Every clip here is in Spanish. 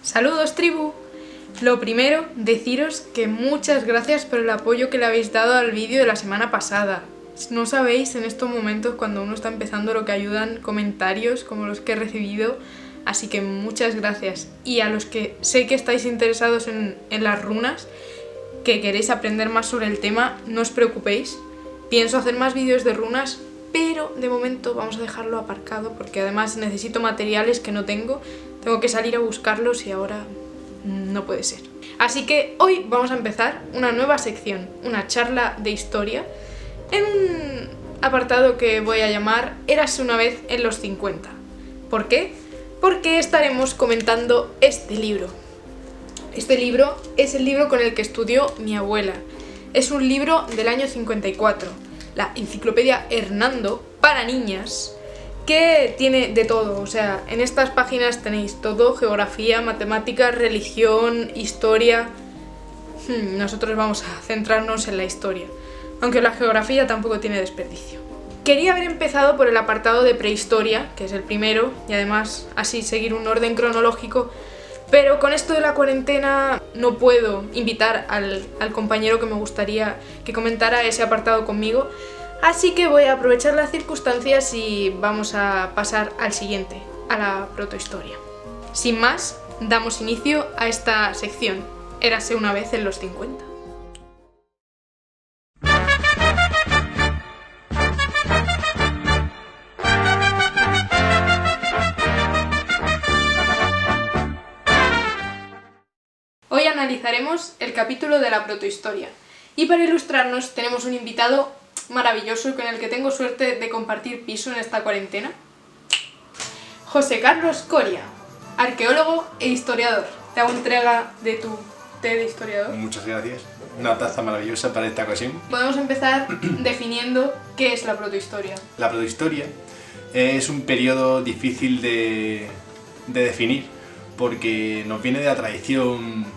Saludos, tribu. Lo primero, deciros que muchas gracias por el apoyo que le habéis dado al vídeo de la semana pasada. No sabéis en estos momentos cuando uno está empezando lo que ayudan comentarios como los que he recibido, así que muchas gracias. Y a los que sé que estáis interesados en las runas, que queréis aprender más sobre el tema, no os preocupéis. Pienso hacer más vídeos de runas, pero de momento vamos a dejarlo aparcado porque además necesito materiales que no tengo. Tengo que salir a buscarlos y ahora no puede ser. Así que hoy vamos a empezar una nueva sección, una charla de historia, en un apartado que voy a llamar Érase una vez en los 50. ¿Por qué? Porque estaremos comentando este libro. Este libro es el libro con el que estudió mi abuela. Es un libro del año 54, la Enciclopedia Hernando para niñas, que tiene de todo. O sea, en estas páginas tenéis todo: geografía, matemáticas, religión, historia. Nosotros vamos a centrarnos en la historia, aunque la geografía tampoco tiene desperdicio. Quería haber empezado por el apartado de prehistoria, que es el primero, y además así seguir un orden cronológico, pero con esto de la cuarentena no puedo invitar al compañero que me gustaría que comentara ese apartado conmigo, así que voy a aprovechar las circunstancias y vamos a pasar al siguiente, a la protohistoria. Sin más, damos inicio a esta sección, Érase una vez en los 50. Hoy analizaremos el capítulo de la protohistoria y para ilustrarnos tenemos un invitado maravilloso con el que tengo suerte de compartir piso en esta cuarentena. José Carlos Coria, arqueólogo e historiador. Te hago entrega de tu té de historiador. Muchas gracias. Una taza maravillosa para esta ocasión. Podemos empezar definiendo qué es la protohistoria. La protohistoria es un periodo difícil de definir porque nos viene de la tradición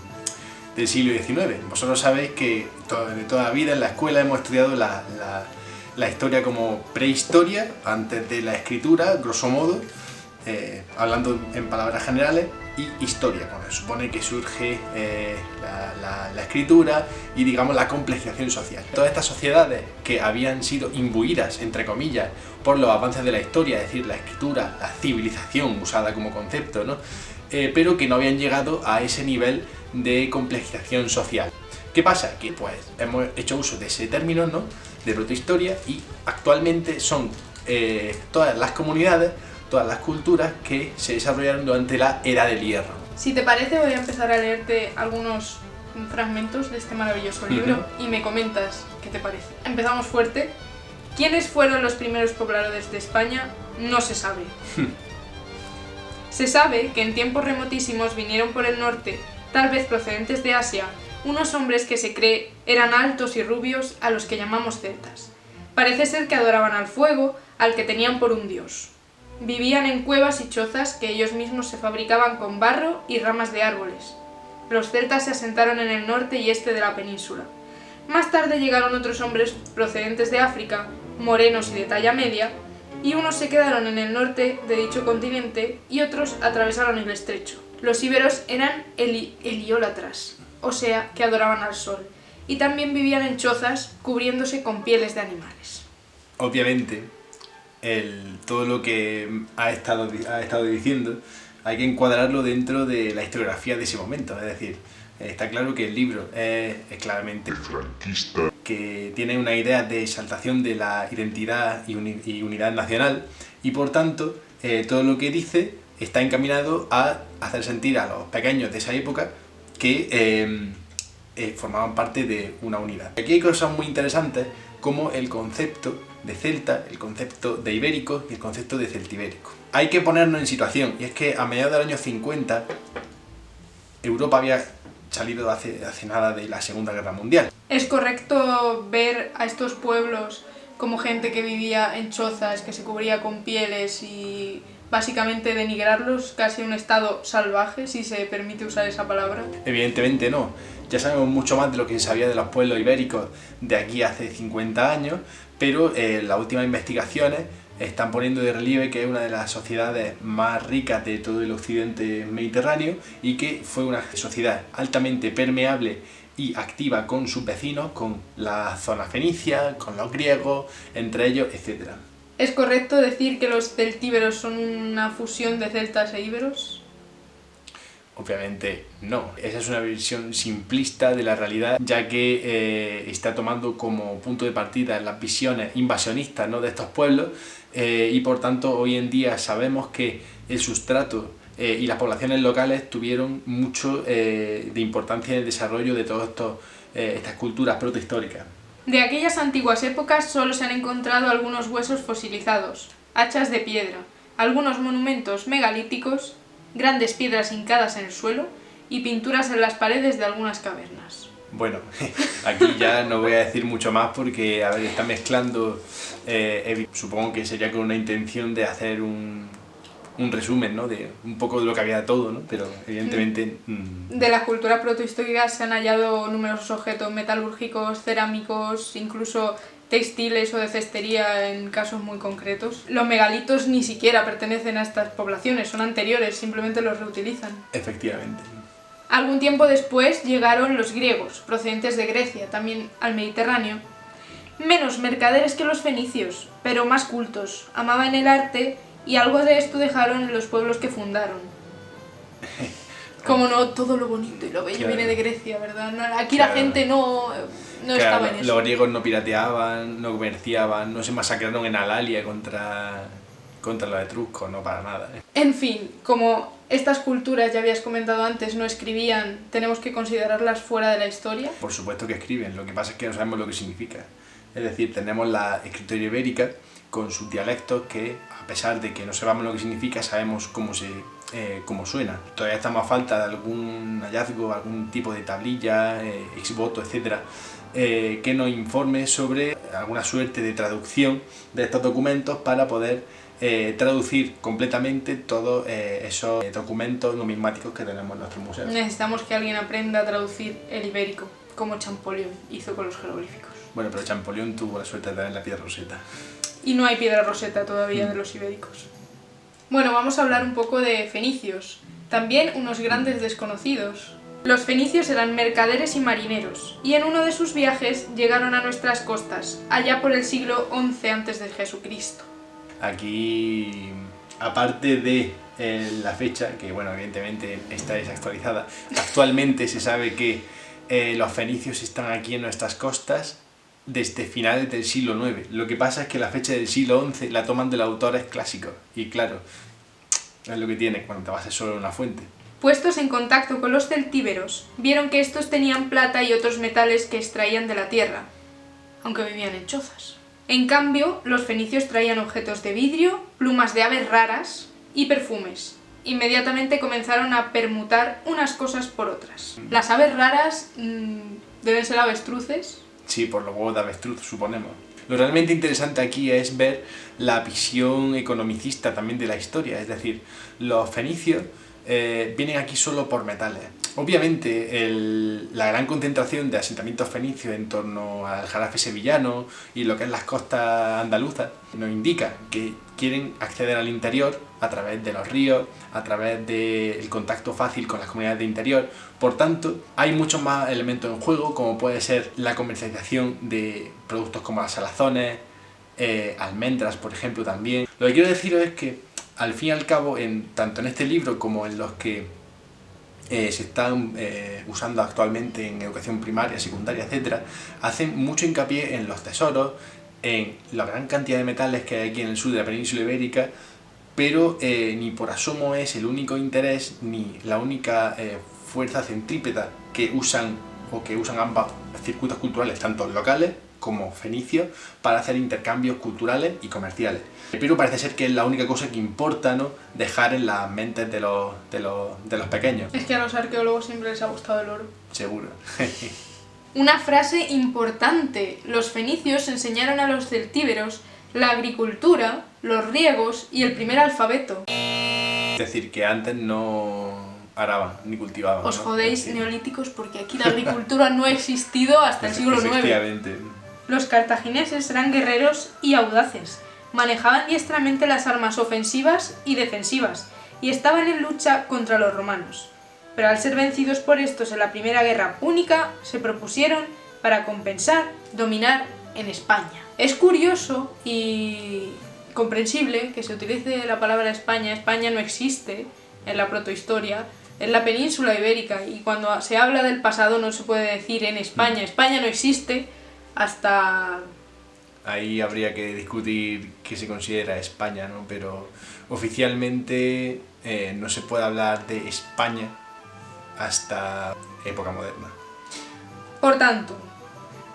del siglo XIX. Vosotros sabéis que de toda la vida en la escuela hemos estudiado la historia como prehistoria, antes de la escritura, grosso modo, hablando en palabras generales, y historia, cuando se supone que surge la escritura y, digamos, la complejización social. Todas estas sociedades que habían sido imbuidas, entre comillas, por los avances de la historia, es decir, la escritura, la civilización usada como concepto, ¿no? Pero que no habían llegado a ese nivel de complejización social. ¿Qué pasa? Que pues hemos hecho uso de ese término, ¿no?, de protohistoria, y actualmente son todas las comunidades, todas las culturas que se desarrollaron durante la Era del Hierro. Si te parece, voy a empezar a leerte algunos fragmentos de este maravilloso libro y me comentas qué te parece. Empezamos fuerte. ¿Quiénes fueron los primeros pobladores de España? No se sabe. Se sabe que en tiempos remotísimos vinieron por el norte, tal vez procedentes de Asia, unos hombres que se cree eran altos y rubios, a los que llamamos celtas. Parece ser que adoraban al fuego, al que tenían por un dios. Vivían en cuevas y chozas que ellos mismos se fabricaban con barro y ramas de árboles. Los celtas se asentaron en el norte y este de la península. Más tarde llegaron otros hombres procedentes de África, morenos y de talla media, y unos se quedaron en el norte de dicho continente y otros atravesaron el estrecho. Los íberos eran heliólatras, o sea, que adoraban al sol, y también vivían en chozas cubriéndose con pieles de animales. Obviamente, todo lo que ha estado diciendo hay que encuadrarlo dentro de la historiografía de ese momento, es decir, está claro que el libro es claramente franquista, que tiene una idea de exaltación de la identidad y unidad nacional, y por tanto todo lo que dice está encaminado a hacer sentir a los pequeños de esa época que formaban parte de una unidad. Aquí hay cosas muy interesantes como el concepto de celta, el concepto de ibérico y el concepto de celtibérico. Hay que ponernos en situación, y es que a mediados del año 50 Europa había salido hace nada de la Segunda Guerra Mundial. ¿Es correcto ver a estos pueblos como gente que vivía en chozas, que se cubría con pieles y básicamente denigrarlos, casi un estado salvaje, si se permite usar esa palabra? Evidentemente no. Ya sabemos mucho más de lo que se sabía de los pueblos ibéricos de aquí hace 50 años, pero las últimas investigaciones están poniendo de relieve que es una de las sociedades más ricas de todo el occidente mediterráneo y que fue una sociedad altamente permeable y activa con sus vecinos, con la zona fenicia, con los griegos, entre ellos, etc. ¿Es correcto decir que los celtíberos son una fusión de celtas e íberos? Obviamente no. Esa es una visión simplista de la realidad, ya que está tomando como punto de partida las visiones invasionistas, ¿no?, de estos pueblos, y por tanto hoy en día sabemos que el sustrato y las poblaciones locales tuvieron mucho de importancia en el desarrollo de todas estas culturas protohistóricas. De aquellas antiguas épocas solo se han encontrado algunos huesos fosilizados, hachas de piedra, algunos monumentos megalíticos, grandes piedras hincadas en el suelo y pinturas en las paredes de algunas cavernas. Bueno, aquí ya no voy a decir mucho más porque, a ver, está mezclando, supongo que sería con una intención de hacer un resumen, ¿no?, de un poco de lo que había de todo, ¿no? Pero evidentemente... De las culturas protohistóricas se han hallado numerosos objetos metalúrgicos, cerámicos, incluso textiles o de cestería en casos muy concretos. Los megalitos ni siquiera pertenecen a estas poblaciones, son anteriores, simplemente los reutilizan. Efectivamente. Algún tiempo después llegaron los griegos, procedentes de Grecia, también al Mediterráneo. Menos mercaderes que los fenicios, pero más cultos, amaban el arte y algo de esto dejaron en los pueblos que fundaron. Como no, todo lo bonito y lo bello viene de Grecia, ¿verdad? No, aquí la gente no estaba en eso. Los griegos no pirateaban, no comerciaban, no se masacraron en Alalia contra los etruscos, no para nada. En fin, como estas culturas, ya habías comentado antes, no escribían, ¿tenemos que considerarlas fuera de la historia? Por supuesto que escriben, lo que pasa es que no sabemos lo que significa. Es decir, tenemos la escritura ibérica con sus dialectos que, a pesar de que no sepamos lo que significa, sabemos cómo suena. Todavía estamos a falta de algún hallazgo, algún tipo de tablilla, exvoto, etc., que nos informe sobre alguna suerte de traducción de estos documentos para poder traducir completamente todos esos documentos numismáticos que tenemos en nuestro museo. Necesitamos que alguien aprenda a traducir el ibérico, como Champollion hizo con los jeroglíficos. Bueno, pero Champollion tuvo la suerte de tener la piedra roseta. Y no hay piedra roseta todavía de los ibéricos. Bueno, vamos a hablar un poco de fenicios, también unos grandes desconocidos. Los fenicios eran mercaderes y marineros, y en uno de sus viajes llegaron a nuestras costas, allá por el siglo XI a.C. Aquí, aparte de la fecha, que bueno, evidentemente está desactualizada, actualmente se sabe que los fenicios están aquí en nuestras costas desde finales del siglo IX. Lo que pasa es que la fecha del siglo XI la toman de los autores clásicos, y claro, es lo que tiene cuando te basas solo en una fuente. Puestos en contacto con los celtíberos, vieron que estos tenían plata y otros metales que extraían de la tierra, aunque vivían en chozas. En cambio, los fenicios traían objetos de vidrio, plumas de aves raras y perfumes. Inmediatamente comenzaron a permutar unas cosas por otras. Las aves raras deben ser avestruces. Sí, por los huevos de avestruz, suponemos. Lo realmente interesante aquí es ver la visión economicista también de la historia, es decir, los fenicios vienen aquí solo por metales. Obviamente la gran concentración de asentamientos fenicios en torno al Jarafe sevillano y lo que es las costas andaluzas nos indica que quieren acceder al interior a través de los ríos, a través del contacto fácil con las comunidades de interior. Por tanto, hay muchos más elementos en juego, como puede ser la comercialización de productos como las salazones, almendras, por ejemplo, también. Lo que quiero deciros es que, al fin y al cabo, tanto en este libro como en los que se están usando actualmente en educación primaria, secundaria, etc., hacen mucho hincapié en los tesoros, en la gran cantidad de metales que hay aquí en el sur de la península ibérica, pero ni por asomo es el único interés ni la única fuerza centrípeta que usan ambos circuitos culturales, tanto locales como fenicios, para hacer intercambios culturales y comerciales. Pero parece ser que es la única cosa que importa, ¿no?, dejar en las mentes de los pequeños. Es que a los arqueólogos siempre les ha gustado el oro. Seguro. Una frase importante. Los fenicios enseñaron a los celtíberos la agricultura, los riegos y el primer alfabeto. Es decir, que antes no araban ni cultivaban. Os ¿no? jodéis, neolíticos, porque aquí la agricultura no ha existido hasta el siglo IX. Efectivamente. Los cartagineses eran guerreros y audaces. manejaban diestramente las armas ofensivas y defensivas, y estaban en lucha contra los romanos. Pero al ser vencidos por estos en la primera guerra púnica, se propusieron, para compensar, dominar en España. Es curioso y comprensible que se utilice la palabra España. España no existe en la protohistoria, en la península ibérica, y cuando se habla del pasado no se puede decir en España. España no existe hasta... Ahí habría que discutir qué se considera España, ¿no? Pero oficialmente no se puede hablar de España hasta época moderna. Por tanto,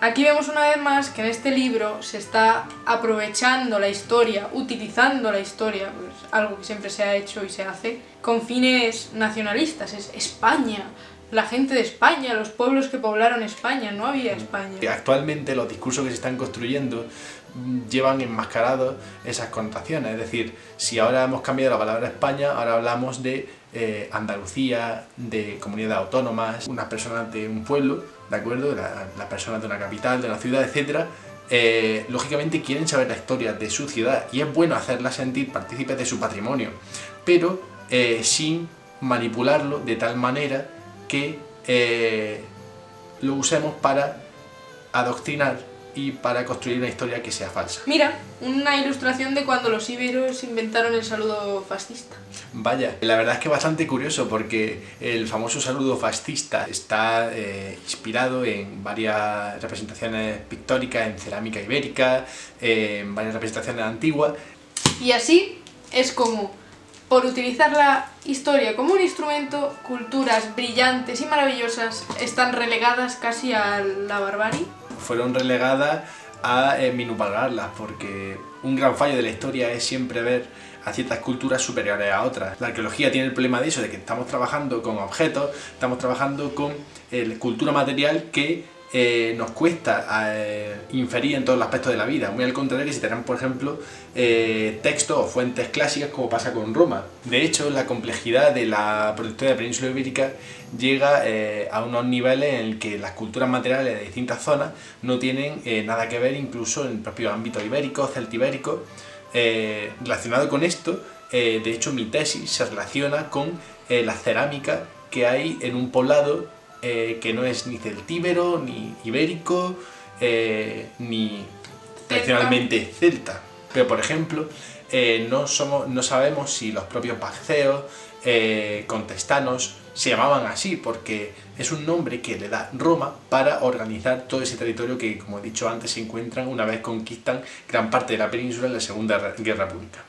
aquí vemos una vez más que en este libro se está aprovechando la historia, utilizando la historia, pues algo que siempre se ha hecho y se hace, con fines nacionalistas. Es España, la gente de España, los pueblos que poblaron España, no había España. Actualmente los discursos que se están construyendo llevan enmascarados esas connotaciones, es decir, si ahora hemos cambiado la palabra España, ahora hablamos de Andalucía, de comunidades autónomas, unas personas de un pueblo, ¿de acuerdo? Las personas de una capital, de una ciudad, etc. Lógicamente quieren saber la historia de su ciudad y es bueno hacerlas sentir partícipes de su patrimonio, pero sin manipularlo de tal manera que lo usemos para adoctrinar y para construir una historia que sea falsa. Mira, una ilustración de cuando los íberos inventaron el saludo fascista. Vaya, la verdad es que es bastante curioso porque el famoso saludo fascista está inspirado en varias representaciones pictóricas, en cerámica ibérica, en varias representaciones antiguas. Y así es como, por utilizar la historia como un instrumento, culturas brillantes y maravillosas están relegadas casi a la barbarie. Fueron relegadas a minusvalorarlas, porque un gran fallo de la historia es siempre ver a ciertas culturas superiores a otras. La arqueología tiene el problema de eso, de que estamos trabajando con objetos, estamos trabajando con cultura material que nos cuesta inferir en todos los aspectos de la vida, muy al contrario que si tenemos, por ejemplo, textos o fuentes clásicas, como pasa con Roma. De hecho, la complejidad de la protohistoria de la península ibérica llega a unos niveles en el que las culturas materiales de distintas zonas no tienen nada que ver, incluso en el propio ámbito ibérico, celtibérico. Relacionado con esto, de hecho mi tesis se relaciona con la cerámica que hay en un poblado que no es ni celtíbero, ni ibérico, ni tradicionalmente celta. Pero por ejemplo, no sabemos si los propios bagceos, contestanos, se llamaban así, porque es un nombre que le da Roma para organizar todo ese territorio que, como he dicho antes, se encuentran una vez conquistan gran parte de la península en la Segunda Guerra Púnica.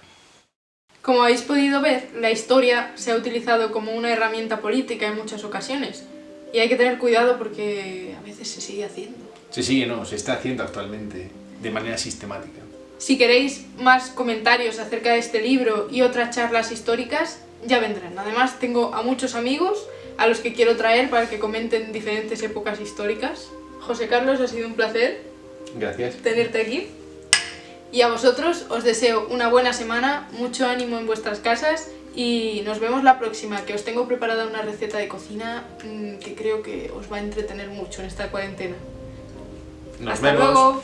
Como habéis podido ver, la historia se ha utilizado como una herramienta política en muchas ocasiones. Y hay que tener cuidado porque a veces se sigue haciendo. Se está haciendo actualmente de manera sistemática. Si queréis más comentarios acerca de este libro y otras charlas históricas, ya vendrán. Además, tengo a muchos amigos a los que quiero traer para que comenten diferentes épocas históricas. José Carlos, ha sido un placer. Gracias. Tenerte aquí. Y a vosotros os deseo una buena semana, mucho ánimo en vuestras casas y nos vemos la próxima, que os tengo preparada una receta de cocina que creo que os va a entretener mucho en esta cuarentena. Nos Hasta vemos. luego.